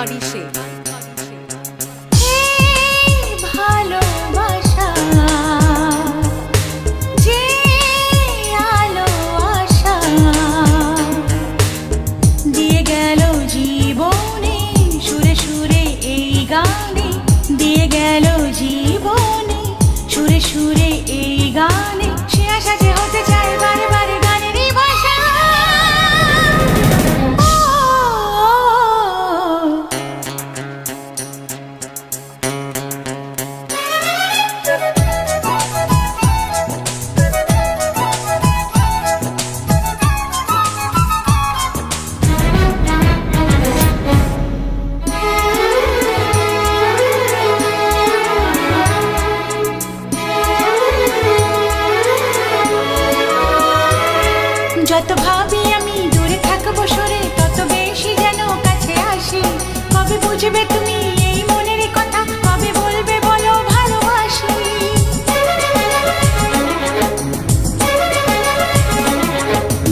করে সে। ভালোবাসা যে আলো আশা দিয়ে গেল জীবনে, সুরে সুরে এই গানে দিয়ে গেল জীবনে, সুরে সুরে এই গানে সে আশা যে হতে চায় বারে বারে গানেরই ভাষা। যত ভাবি আমি দূরে থাকবো সরে, তত বেশি যেন কাছে আসি। কবে বুঝবে তুমি এই মনের কথা, কবে বলবে বলো ভালোবাসি।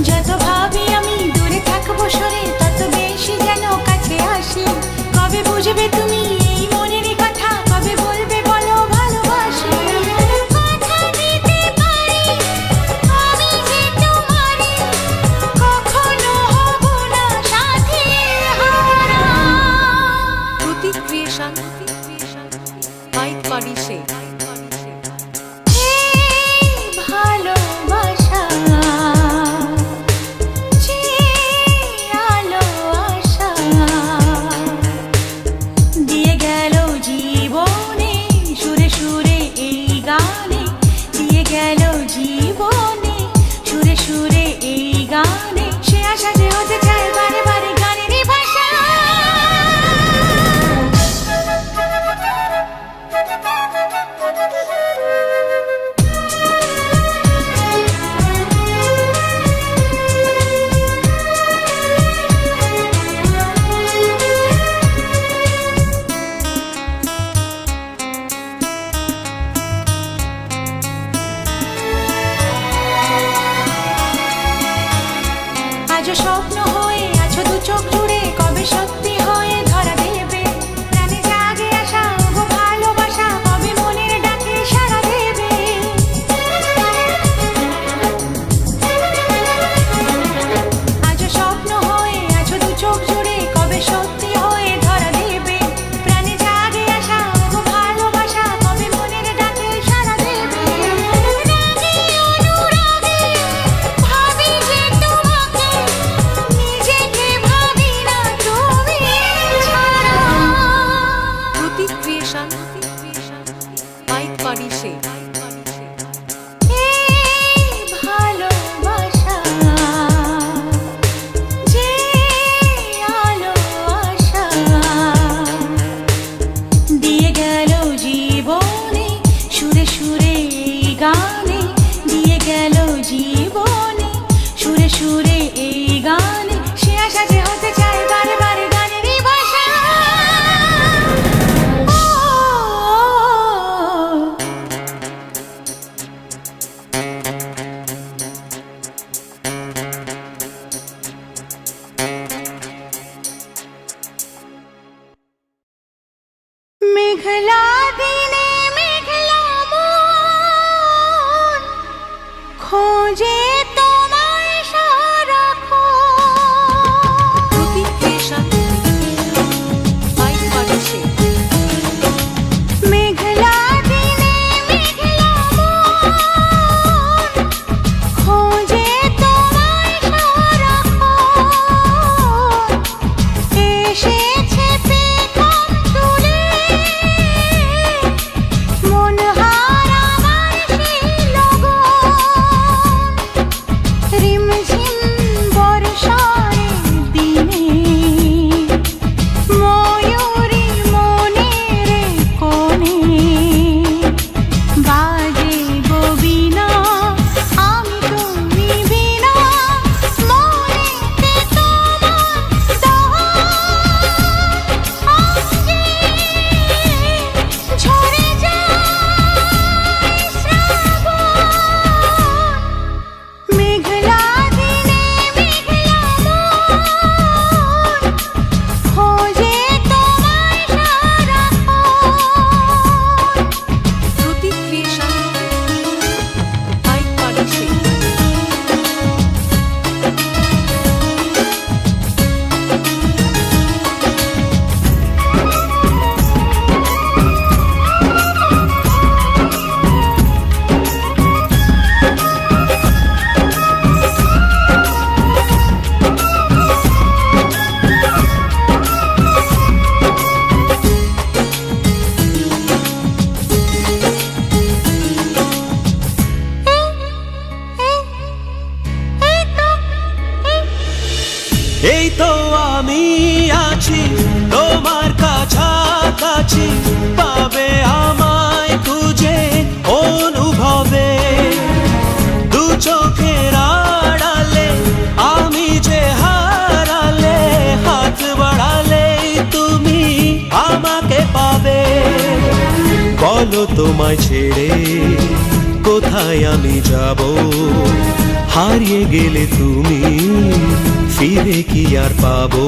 যত ভাবি আমি দূরে থাকবো সরে, তত বেশি যেন কাছে আসি। কবে বুঝবে তুমি এই মনের কথা, কবে বলবে বলো ভালোবাসি। কথা দিতে পারি আমি যে তোমারই, কখনো হব না সাথী হারা। প্রতীক ক্রিয়েশন, বাইক করে সে। ভালোবাসা যে আলো আশা দিয়ে গেল জীবনে, সুরে সুরে এই গানে দিয়ে গেল জীবনে, সুরে সুরে এই গানে সে আশা যে হতে চায় বারে বারে গানেরই ভাষা। আজও স্বপ্ন হয়ে আছো দু চোখ জুড়ে, কবে সত্যি হয়ে ধরা দেবে। প্রাণে জাগে আশা গো ভালোবাসা, কবে মনের ডাকে সাড়া দেবে। আজও স্বপ্ন হয়ে আছো দু চোখ জুড়ে, কবে সত্যি হয়ে ধরা দেবে। প্রাণে জাগে আশা গো ভালোবাসা, কবে মনের ডাকে সাড়া দেবে। রাগে অনুরাগে ভাবি যে তোমাকে, নিজেকে ভাবি না তুমি ছাড়া। প্রতীক ক্রিয়েশন, বাইক করে সে। ভালোবাসা যে আলো আশা দিয়ে গেল জীবনে, সুরে সুরে এই গানে দিয়ে গেল জীবনে, সুরে সুরে এই গানে সে আশা যে হতে চায় বারে বারে গানেরই ভাষা। মেঘলা দিনে মেঘলা মন খোঁজে তোমায় সারাক্ষণ। প্রতীক ক্রিয়েশন, বাইক করে সে। মেঘলা দিনে মেঘলা মন খোঁজে তোমায় সারাক্ষণ। এসেছে পেখম তুলে বলো তোমায় ছেড়ে কোথায় আমি যাব? হারিয়ে গেলে তুমি ফিরে কি আর পাবো?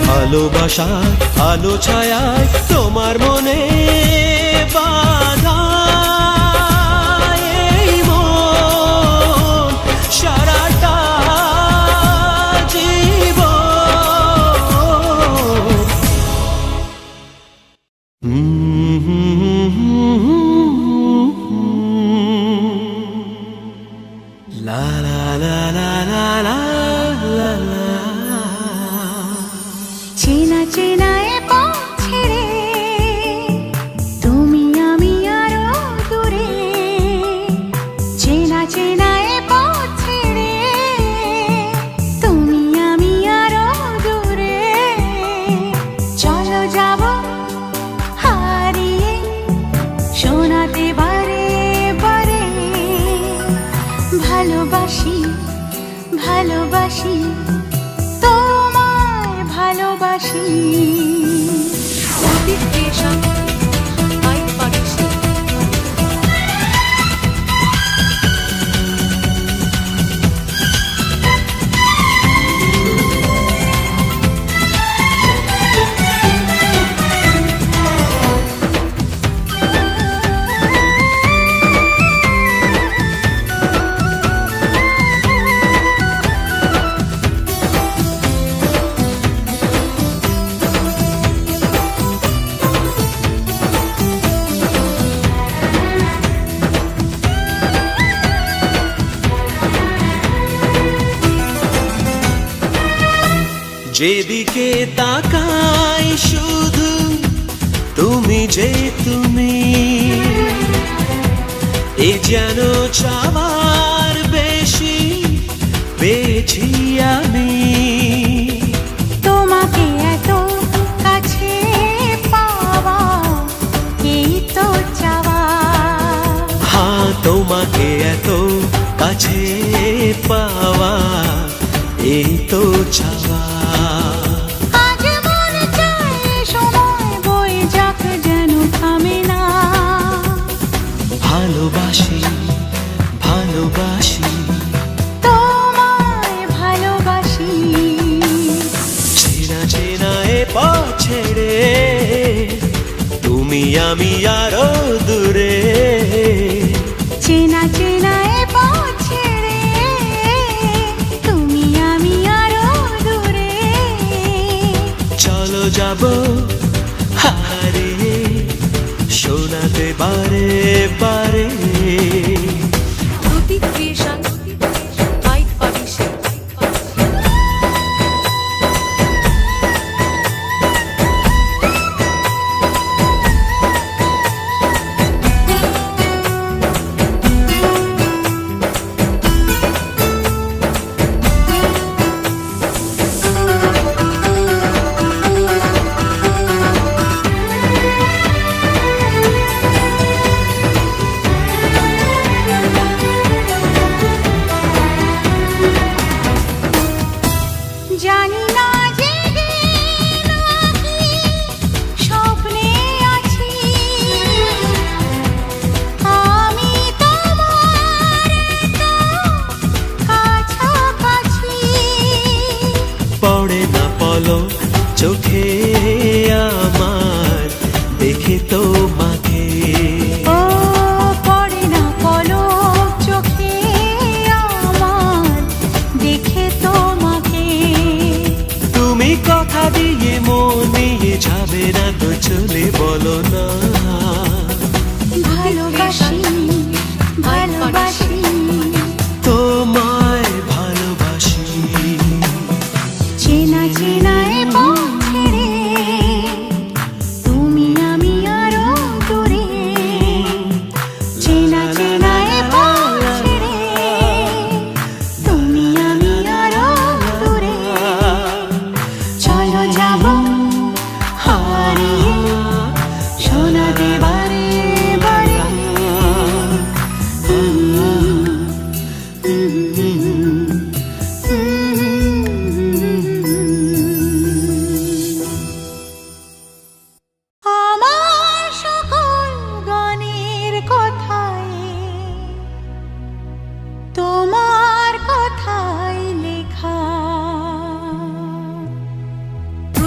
ভালোবাসার আলো ছায়ায় তোমার মনে বাধা এই মন সারাটা La la la la la la la la. চেনা চেনা এ পথ ছেড়ে তুমি আমি আরো দূরে, চেনা চেনা এ পথ ছেড়ে তুমি আমি আরো দূরে, চলো যাব হারিয়ে শোনাতে বারে বারে ভালোবাসি ভালোবাসি তোমায় ভালোবাসি। প্রতীক ক্রিয়েশন মাইক পাড়ি সেই। যেদিকে তাকাই শুধু তুমি যে তুমি, এ যেন চাওয়ার বেশি পেয়েছি আমি। তোমাকে এত কাছে পাওয়া এই তো চাওয়া, হ্যাঁ তোমাকে এত কাছে পাওয়া এই তো চাওয়া। আজ মনে চায় সময় বয়ে যাক যেন থামে না, ভালোবাসি ভালোবাসি তোমায় ভালোবাসি। চেনা চেনা এ পথ ছেড়ে তুমি আমি আরো দূরে, চেনা চেনা এ পথ ছেড়ে তুমি আমি আরো দূরে, চলো যাব হারিয়ে শোনাতে বারে বারে। প্রতীক ক্রিয়েশন মাইক পাড়ি সেই। জানি না জেগে নাকি স্বপ্নে আছি আমি তোমার কাছাকাছি, পড়ে না পলক চোখে আমার দেখে তোমাকে, ও পড়ে না পলক চোখে আমার দেখে তোমাকে। তুমি কথা দিয়ে মন নিয়ে যাবে না তো চলে বলো না। ভালোবাসি ভালোবাসি তোমায় ভালোবাসি, চেনা চেনা এ পথ ছেড়ে তুমি আমি আরো দূরে, চেনা চেনা এ পথ ছেড়ে তুমি আমি আরো দূরে, চলো যাব হারিয়ে শোনাতে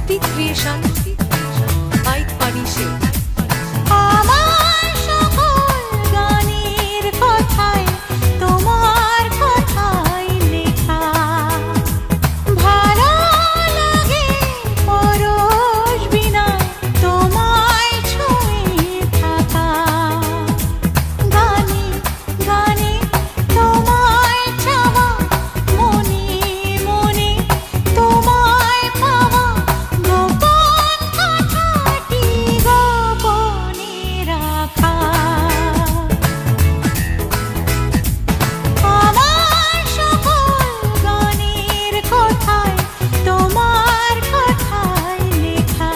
শ্রুতি ক্রিয়েশন বাইক পানিশে আমার সকল গানের কথায় তোমার কথাই লেখা ভালো লাগে পরশ বিনা তোমায় ছুঁয়ে থাকা গানে গানে তোমায় চাওয়া মনে মনে তোমায় পাওয়া গোপন কথাটি গোপনে রাখা আমার সকল গানের কথায় তোমার কথাই লেখা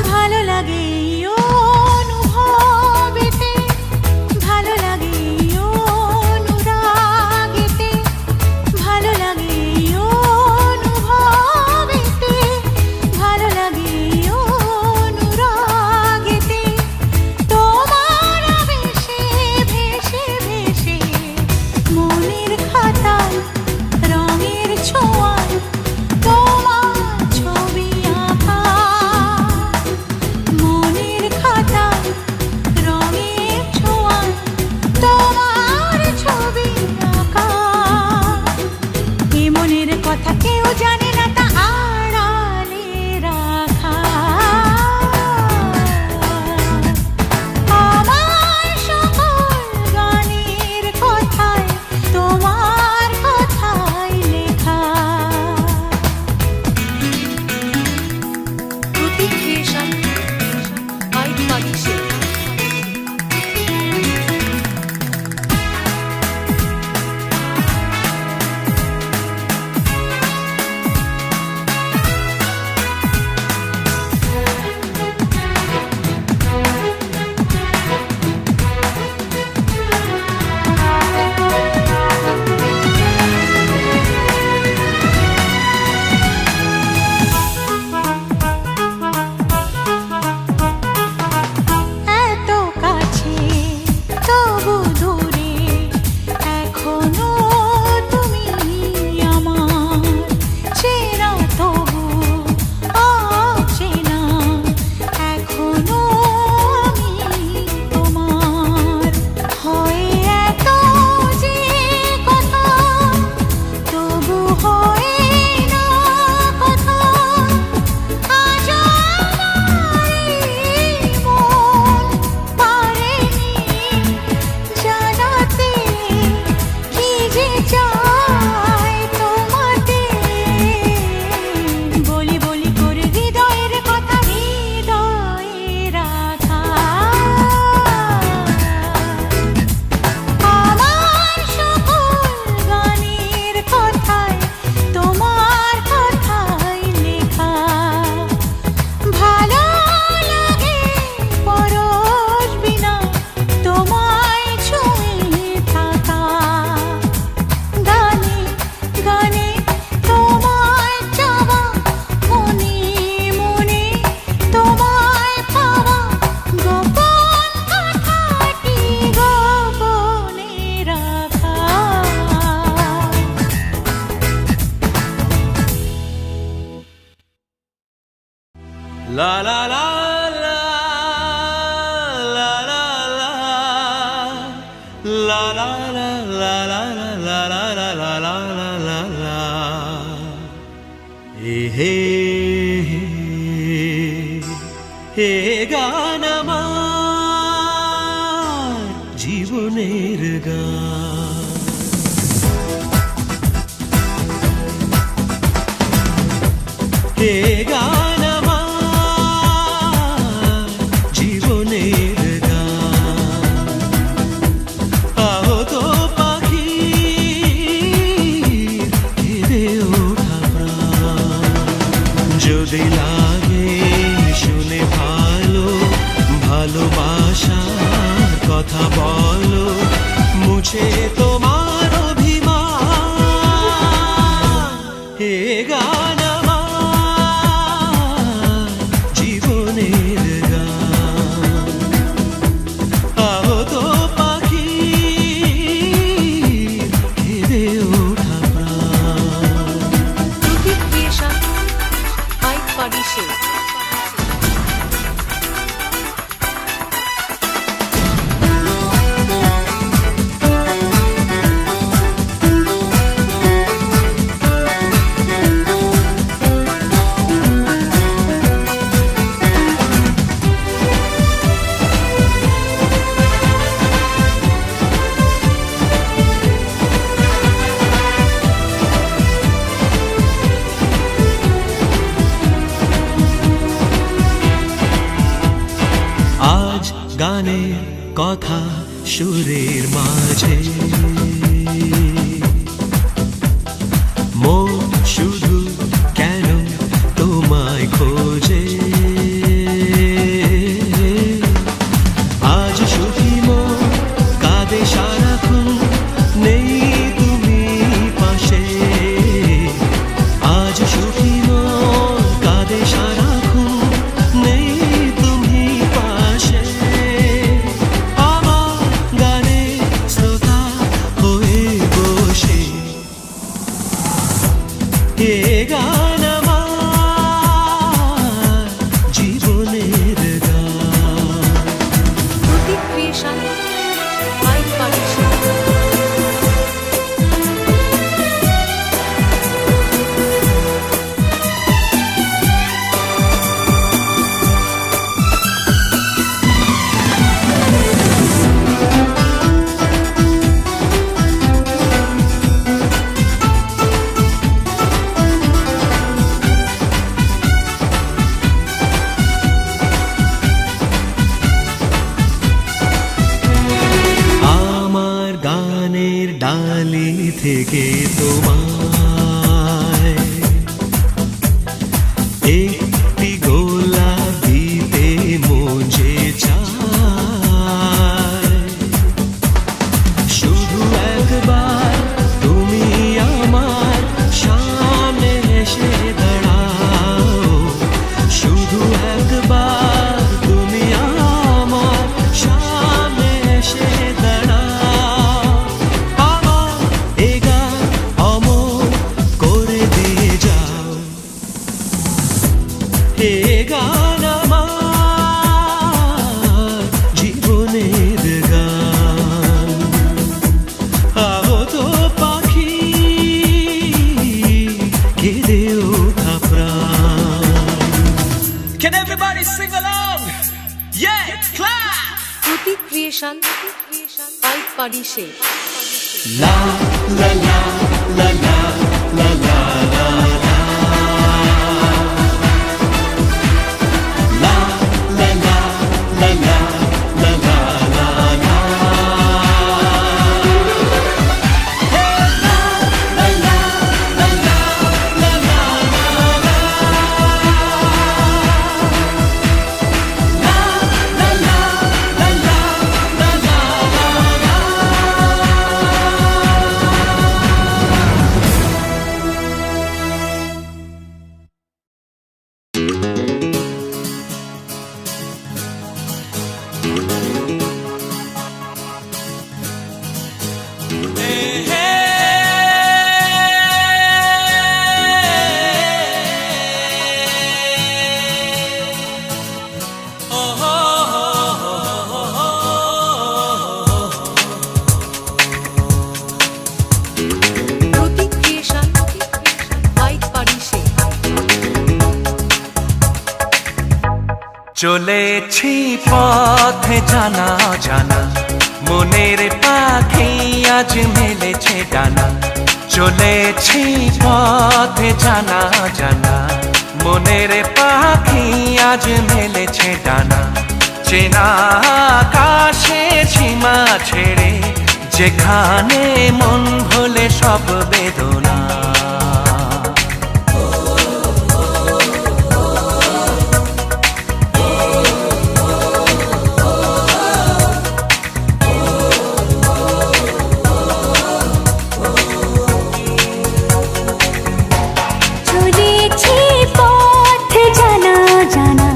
ভালো লাগে এই অনুভবেতে ভালো লাগে এই অনুরাগেতে ভালো লাগে এই অনুভবেতে ভালো লাগে এই অনুরাগেতে তোমার আবেশে ভেসে ভেসে মনের খাতায় রঙের ছোঁয়ায় তোমার ছবি আঁকা মনের খাতায় রঙের ছোঁয়ায় তোমার ছবি আঁকা এ মনের কথা কেউ জানে না তা আড়ালে রাখা আমার সকল গানের কথায় তোমার কথাই লেখা শ্রুতি ক্রিয়েশন বাইক পানিশে এত কাছে তবু দূরে এখনো তুমি আমার চেনা তবু অচেনা এখনো আমি তোমার হয় এত যে কথা তবু হয় না কথা আজ আমার এই মন পারেনি জানাতে কি যে চাই তোমাতে বলি বলি করে হৃদয়ের কথা হৃদয়ে রাখা আমার সকল গানের কথায় তোমার কথাই লেখা ভালো লাগে পরশ বিনা তোমায় ছুঁয়ে থাকা গানে গানে তোমায় চাওয়া মনে মনে তোমায় পাওয়া গোপন কথাটি গোপনে রাখা La la la la la la la la la la la la la la la la la la হে হে গান আমার জীবনের গান হে গান আমার জীবনের গান আহত পাখি কথা সুরের মাঝে মন শুধু কেন তোমায় খোঁজে আজ সুখী মন কাঁদে সারাক্ষণ নেই তুমি পাশে আজ সুখী মন কাঁদে সারাক্ষণ নেই তুমি পাশে আমার গানে শ্রোতা হয়ে বসে এ গান আমার জীবনের গান প্রতীক ক্রিয়েশন বাই পাবিশে। আমার গানের ডালি থেকে তোমায় একটি গোলাপ দিতে মজে চায় শুধু একবার তুমি আমার সামনে এসে দাঁড়াও শুধু একবার তুমি আমার সামনে এসে দাঁড়াও আমার এ গান অমর করে দিয়ে যাও এ গান আমার জীবনের গান আগত পাখি কেঁদে ওঠা প্রাণ Can everybody sing along? Yeah, clap! Pratik creation by পাবিশে। La la la la la la la la la La la la la la la la la la Hey la la la la la la la la La la la la la la la la Pratik creation by পাবিশে। চলেছি পথে জানা জানা মনের পাখি আজ মেলেছে ডানা চলেছি পথে জানা জানা মনের পাখি আজ মেলেছে ডানা চেনা আকাশে সীমা ছেড়ে যেখানে মন ভোলে সব বেদনা চলেছি পথ জানা জানা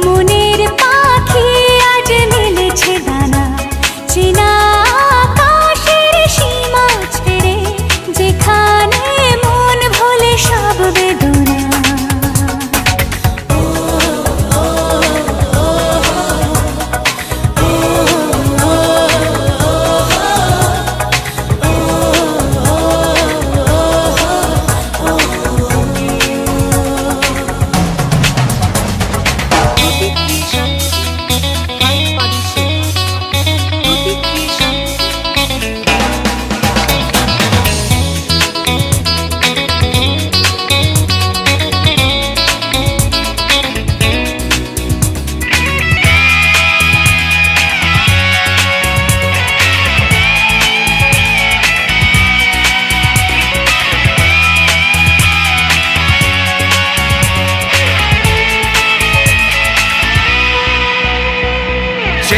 মনের পাখি আজ মেলেছে দানা চেনা আকাশের সীমা ছেড়ে যেখানে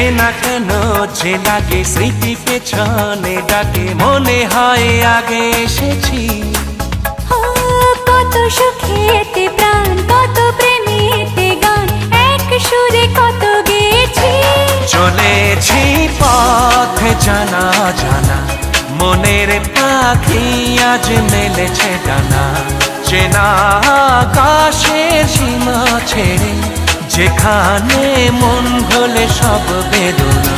চেনা কেন যে লাগে স্মৃতি পেছনে ডাকে মনে হয় আগে এসেছি কত সুখেতে প্রাণ কত প্রেমেতে গান এক সুরে কত গেছি চলেছি পথে জানা জানা মনের পাখি আজ মেলেছে ডানা চেনা আকাশের সীমা ছেড়ে যেখানে মন ভোলে সব বেদনা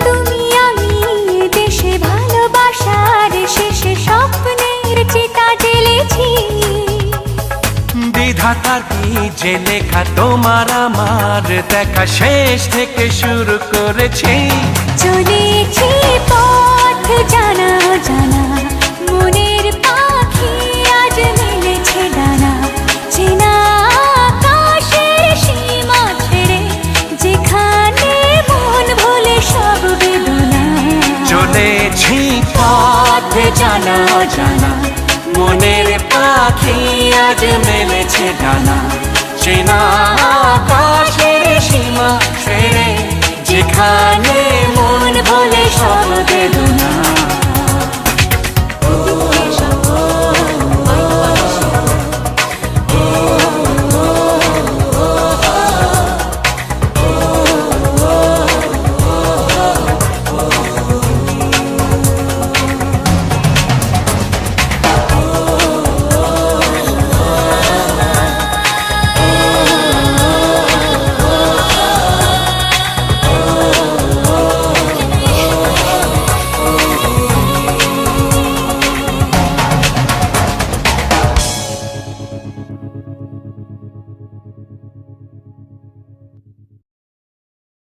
তুমি আমি দেশে ভালোবাসার শেষে স্বপ্নের চিতা জ্বেলেছি বিধাতার যে লেখা তোমার আমার দেখা শেষ থেকে শুরু করেছি চলেছি পথ জানা জানা মনের পাখি আজ মেলেছে ডানা চেনা আকাশের সীমা ছেড়ে যেখানে মন ভোলে সব বেদনা চলেছি পথে জানা জানা মনের পাখি আজ মেলেছে ডানা চেনা আকাশের সীমা ছেড়ে যেখানে মন ভোলে সব বেদনা